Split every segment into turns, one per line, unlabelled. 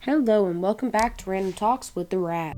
Hello and welcome back to Random Talks with the Rat.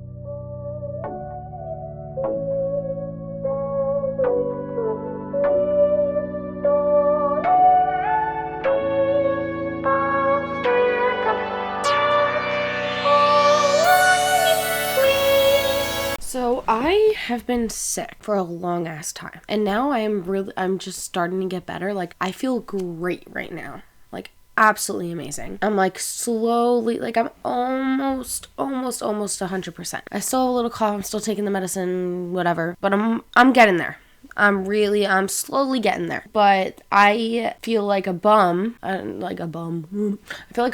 So I have been sick for a long ass time, and now I'm just starting to get better. Like, I feel great right now. Like, absolutely amazing. I'm like slowly, like I'm almost 100%. I still have a little cough. I'm still taking the medicine, whatever, but I'm getting there. I'm slowly getting there. But I feel like a bum. I feel like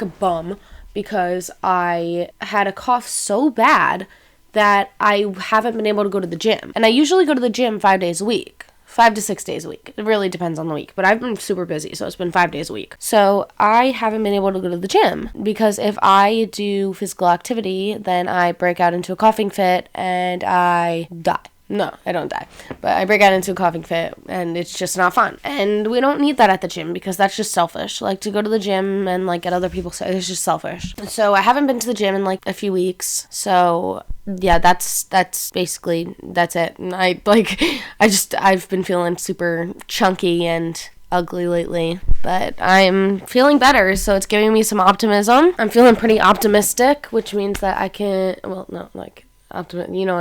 a bum because I had a cough so bad that I haven't been able to go to the gym. And I usually go to the gym 5 days a week. 5 to 6 days a week. It really depends on the week. But I've been super busy, so it's been 5 days a week. So I haven't been able to go to the gym because if I do physical activity, then I break out into a coughing fit and I die. No, I don't die. But I break out into a coughing fit and it's just not fun. And we don't need that at the gym because that's just selfish. Like, to go to the gym and like get other people sick, it's just selfish. So I haven't been to the gym in like a few weeks. So yeah, that's basically, that's it. I've been feeling super chunky and ugly lately, but I'm feeling better, so it's giving me some optimism. I'm feeling pretty optimistic, which means that I can, you know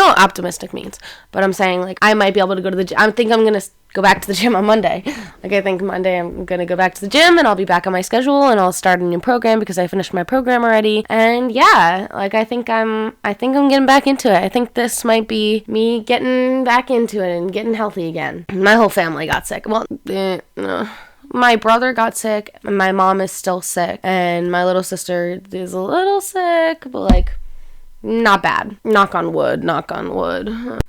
what optimistic means, but I'm saying like I might be able to go to the gym. I think I'm gonna go back to the gym on Monday. Like, I think Monday I'm gonna go back to the gym and I'll be back on my schedule and I'll start a new program because I finished my program already. And yeah, like I think I'm getting back into it. I think this might be me getting back into it and getting healthy again. My whole family got sick. Well, my brother got sick, and my mom is still sick, and my little sister is a little sick, but like not bad. Knock on wood.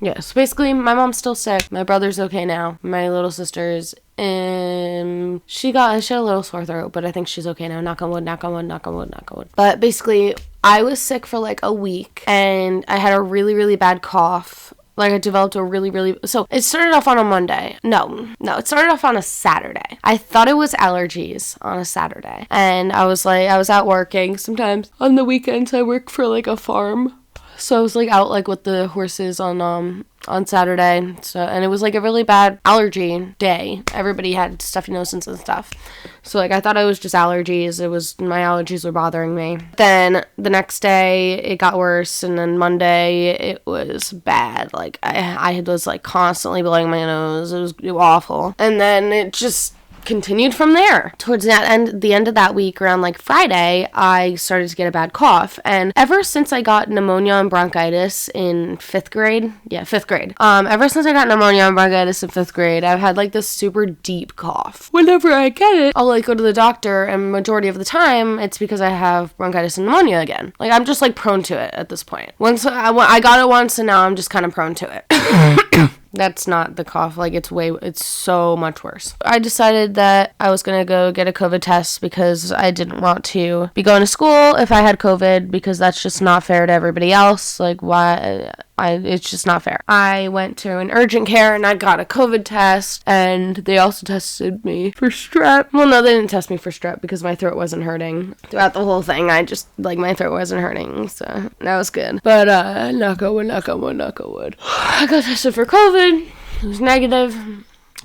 Yeah, so basically my mom's still sick. My brother's okay now. My little sister's she had a little sore throat, but I think she's okay now. Knock on wood. But basically I was sick for like a week and I had a really, really bad cough. Like, I developed so it started off on a Monday. No, it started off on a Saturday. I thought it was allergies on a Saturday. And I was out working. Sometimes on the weekends I work for like a farm. So I was like out like with the horses on Saturday. So, and it was like a really bad allergy day. Everybody had stuffy noses and stuff. So like I thought it was just allergies. My allergies were bothering me. Then the next day it got worse, and then Monday it was bad. Like I was like constantly blowing my nose. It was awful. And then it just continued from there. Towards the end of that week, around like Friday, I started to get a bad cough, and ever since I got pneumonia and bronchitis in 5th grade, ever since I got pneumonia and bronchitis in 5th grade, I've had like this super deep cough. Whenever I get it, I'll like go to the doctor, and majority of the time it's because I have bronchitis and pneumonia again. Like, I'm just like prone to it at this point. Once I got it once, and now I'm just kind of prone to it. That's not the cough. Like, it's so much worse. I decided that I was going to go get a COVID test because I didn't want to be going to school if I had COVID, because that's just not fair to everybody else. Like, why? It's just not fair. I went to an urgent care and I got a COVID test, and they also tested me for strep. Well, no, they didn't test me for strep because my throat wasn't hurting. Throughout the whole thing, my throat wasn't hurting, so that was good. But, knock on wood. I got tested for COVID. It was negative.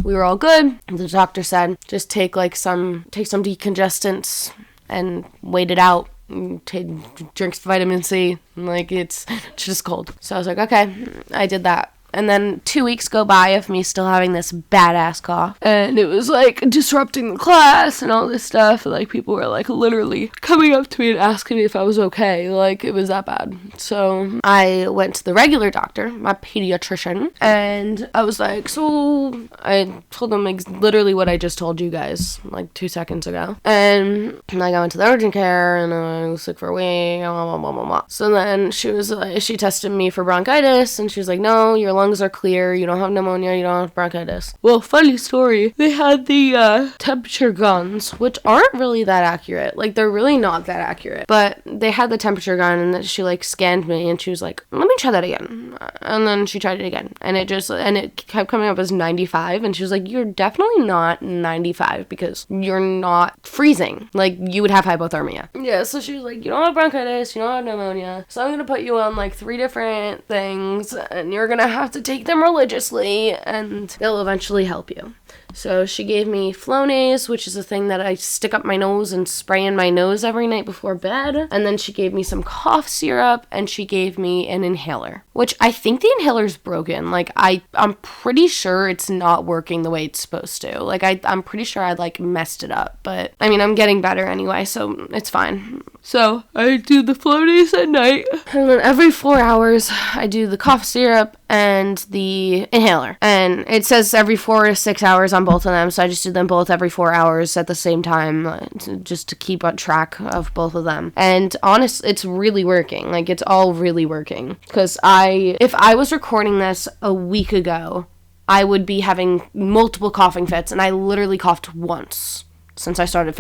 We were all good. The doctor said, just take some decongestants and wait it out. Drink vitamin C. Like, it's just cold. So I was like, okay. I did that. And then 2 weeks go by of me still having this badass cough. And it was like disrupting the class and all this stuff. And like people were like literally coming up to me and asking me if I was okay. Like, it was that bad. So I went to the regular doctor, my pediatrician. And I was like, so I told him literally what I just told you guys like 2 seconds ago. And like I went to the urgent care and I was sick for a week. Blah, blah, blah, blah, blah. So then she tested me for bronchitis and she was like, no, your lungs lungs are clear, you don't have pneumonia, you don't have bronchitis. Well, funny story, they had the temperature guns, which aren't really that accurate. Like, they're really not that accurate. But they had the temperature gun, and then she, like, scanned me, and she was like, let me try that again. And then she tried it again, and it kept coming up as 95, and she was like, you're definitely not 95, because you're not freezing. Like, you would have hypothermia. Yeah, so she was like, you don't have bronchitis, you don't have pneumonia, so I'm gonna put you on, like, 3 different things, and you're gonna have to take them religiously, and they'll eventually help you. So she gave me Flonase, which is a thing that I stick up my nose and spray in my nose every night before bed. And then she gave me some cough syrup, and she gave me an inhaler, which I think the inhaler's broken. Like, I'm pretty sure it's not working the way it's supposed to. Like, I'm pretty sure I, like, messed it up. But, I mean, I'm getting better anyway, so it's fine. So I do the Flonase at night, and then every 4 hours, I do the cough syrup and the inhaler. And it says every 4 to 6 hours on both of them, so I just do them both every 4 hours at the same time, just to keep on track of both of them. And honestly, it's really working. Like, it's all really working. Because if I was recording this a week ago, I would be having multiple coughing fits, and I literally coughed once since I started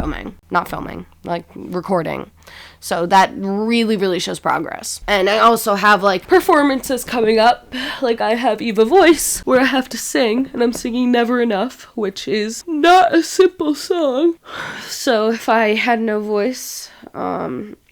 recording. So that really, really shows progress. And I also have, like, performances coming up. Like, I have Eva Voice, where I have to sing, and I'm singing Never Enough, which is not a simple song. So if I had no voice,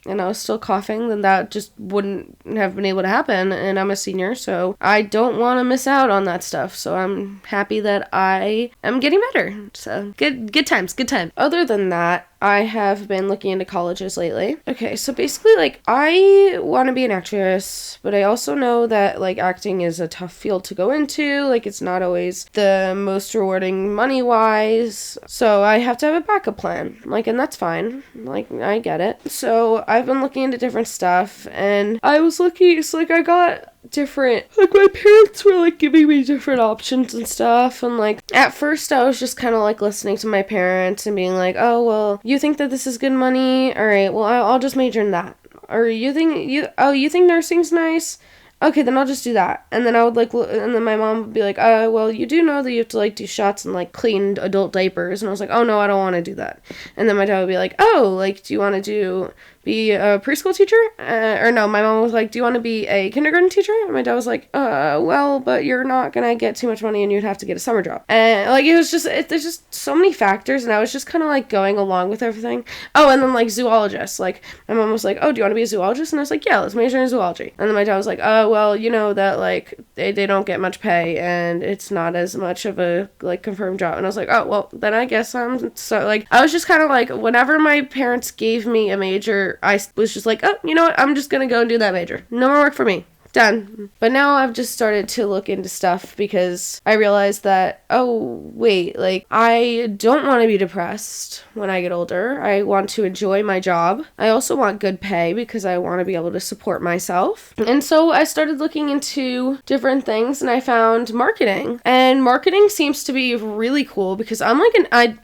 and I was still coughing, then that just wouldn't have been able to happen, and I'm a senior, so I don't want to miss out on that stuff, so I'm happy that I am getting better. So, good times. Other than that, I have been looking into colleges lately. Okay, so basically, like, I want to be an actress, but I also know that, like, acting is a tough field to go into. Like, it's not always the most rewarding money-wise, so I have to have a backup plan. Like, and that's fine. Like, I get it. So, I've been looking into different stuff, and I was looking, so, like, I got different, like, my parents were, like, giving me different options and stuff, and, like, at first I was just kind of, like, listening to my parents and being like, oh, well, you think that this is good money? Alright, well, I'll just major in that. Or you think nursing's nice? Okay, then I'll just do that. And then I would, like, and then my mom would be like, well, you do know that you have to, like, do shots and, like, clean adult diapers. And I was like, oh, no, I don't want to do that. And then my dad would be like, oh, like, do you want to be a preschool teacher? Or no, my mom was like, do you want to be a kindergarten teacher? And my dad was like, well, but you're not gonna get too much money and you'd have to get a summer job. And, like, it was just, there's just so many factors, and I was just kind of, like, going along with everything. Oh, and then, like, zoologist. Like, my mom was like, oh, do you want to be a zoologist? And I was like, yeah, let's major in zoology. And then my dad was like, oh, well, you know that, like, they don't get much pay, and it's not as much of a, like, confirmed job. And I was like, oh, well, then I guess so, like, I was just kind of, like, whenever my parents gave me a major, I was just like, oh, you know what, I'm just gonna go and do that major. No more work for me. Done. But now I've just started to look into stuff because I realized that, oh, wait, like, I don't want to be depressed when I get older. I want to enjoy my job. I also want good pay because I want to be able to support myself. And so I started looking into different things, and I found marketing. And marketing seems to be really cool because I'm like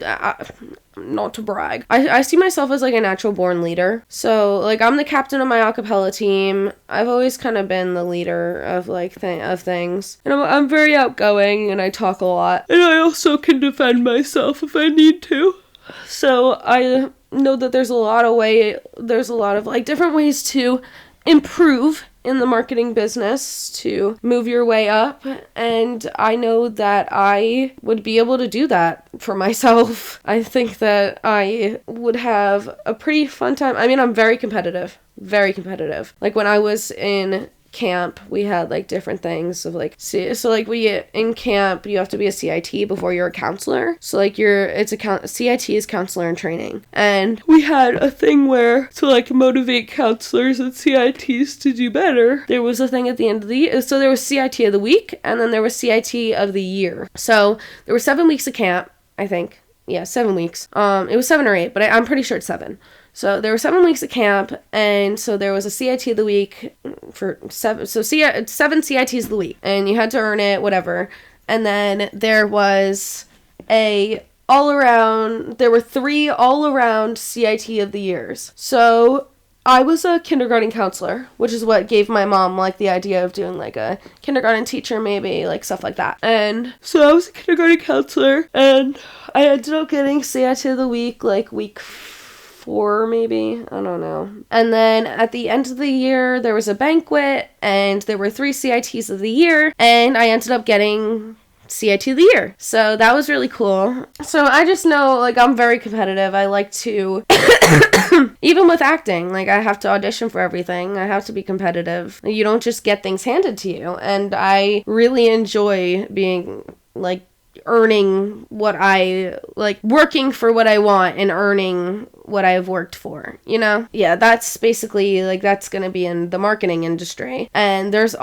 not to brag, I see myself as, like, a natural born leader. So, like, I'm the captain of my a cappella team. I've always kind of been the leader of, like, of things. And I'm very outgoing, and I talk a lot. And I also can defend myself if I need to. So, I know that there's a lot of, like, different ways to improve in the marketing business, to move your way up, and I know that I would be able to do that for myself. I think that I would have a pretty fun time. I mean, I'm very competitive. Like, when I was in camp, we had, like, different things of, like, so, like, in camp, you have to be a CIT before you're a counselor. So, like, CIT is counselor in training. And we had a thing where, to, like, motivate counselors and CITs to do better, there was a thing at the end of the year. So there was CIT of the week, and then there was CIT of the year. So there were 7 weeks of camp, I think. Yeah, 7 weeks. It was 7 or 8, but I'm pretty sure it's 7. So there were 7 weeks of camp, and so there was a CIT of the week for 7 CITs of the week, and you had to earn it, whatever. And then there was there were 3 all-around CIT of the years. So I was a kindergarten counselor, which is what gave my mom, like, the idea of doing, like, a kindergarten teacher, maybe, like, stuff like that. And so I was a kindergarten counselor, and I ended up getting CIT of the week, like, week 4, maybe. I don't know. And then at the end of the year, there was a banquet, and there were 3 CITs of the year, and I ended up getting CIT of the year. So that was really cool. So I just know, like, I'm very competitive. I like to, even with acting, like, I have to audition for everything. I have to be competitive. You don't just get things handed to you. And I really enjoy being, like, earning what I, like, working for what I want and earning what I've worked for, you know? Yeah, that's basically, like, that's gonna be in the marketing industry. And there's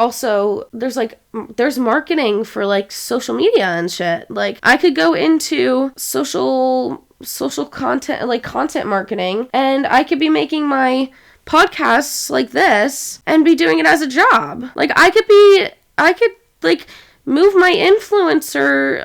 marketing for, like, social media and shit. Like, I could go into social content, like, content marketing, and I could be making my podcasts like this and be doing it as a job. Like, I could like move my influencer.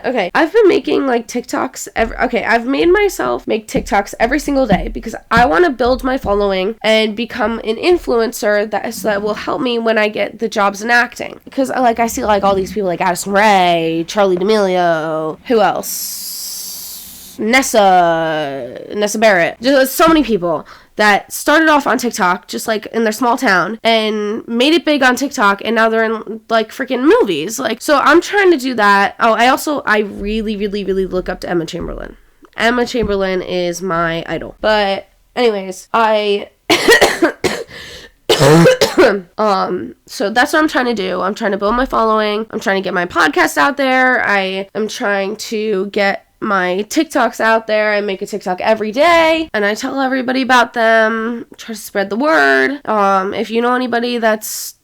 Okay, I've been making, like, TikToks I've made myself make TikToks every single day because I want to build my following and become an influencer that will help me when I get the jobs in acting. Because, like, I see, like, all these people, like Addison Rae, Charlie D'Amelio, who else? Nessa Barrett. Just so many people that started off on TikTok, just, like, in their small town, and made it big on TikTok, and now they're in, like, freaking movies. Like, so I'm trying to do that. Oh, I really, really, really look up to Emma Chamberlain. Emma Chamberlain is my idol. But anyways, so that's what I'm trying to do. I'm trying to build my following. I'm trying to get my podcast out there. I am trying to get my TikToks out there. I make a TikTok every day and I tell everybody about them, try to spread the word. If you know anybody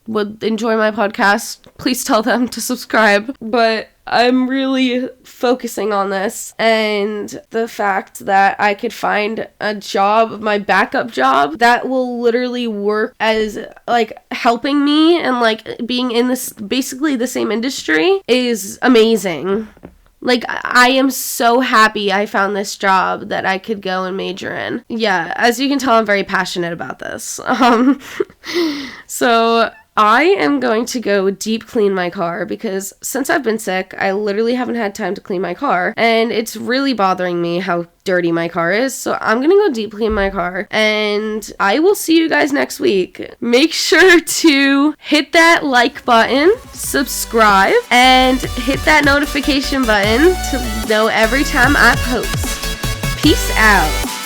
would enjoy my podcast, please tell them to subscribe. But I'm really focusing on this and the fact that I could find a job, my backup job, that will literally work as, like, helping me and, like, being in this basically the same industry is amazing. Like, I am so happy I found this job that I could go and major in. Yeah, as you can tell, I'm very passionate about this. So I am going to go deep clean my car because since I've been sick, I literally haven't had time to clean my car. And it's really bothering me how dirty my car is. So I'm going to go deep clean my car and I will see you guys next week. Make sure to hit that like button, subscribe, and hit that notification button to know every time I post. Peace out.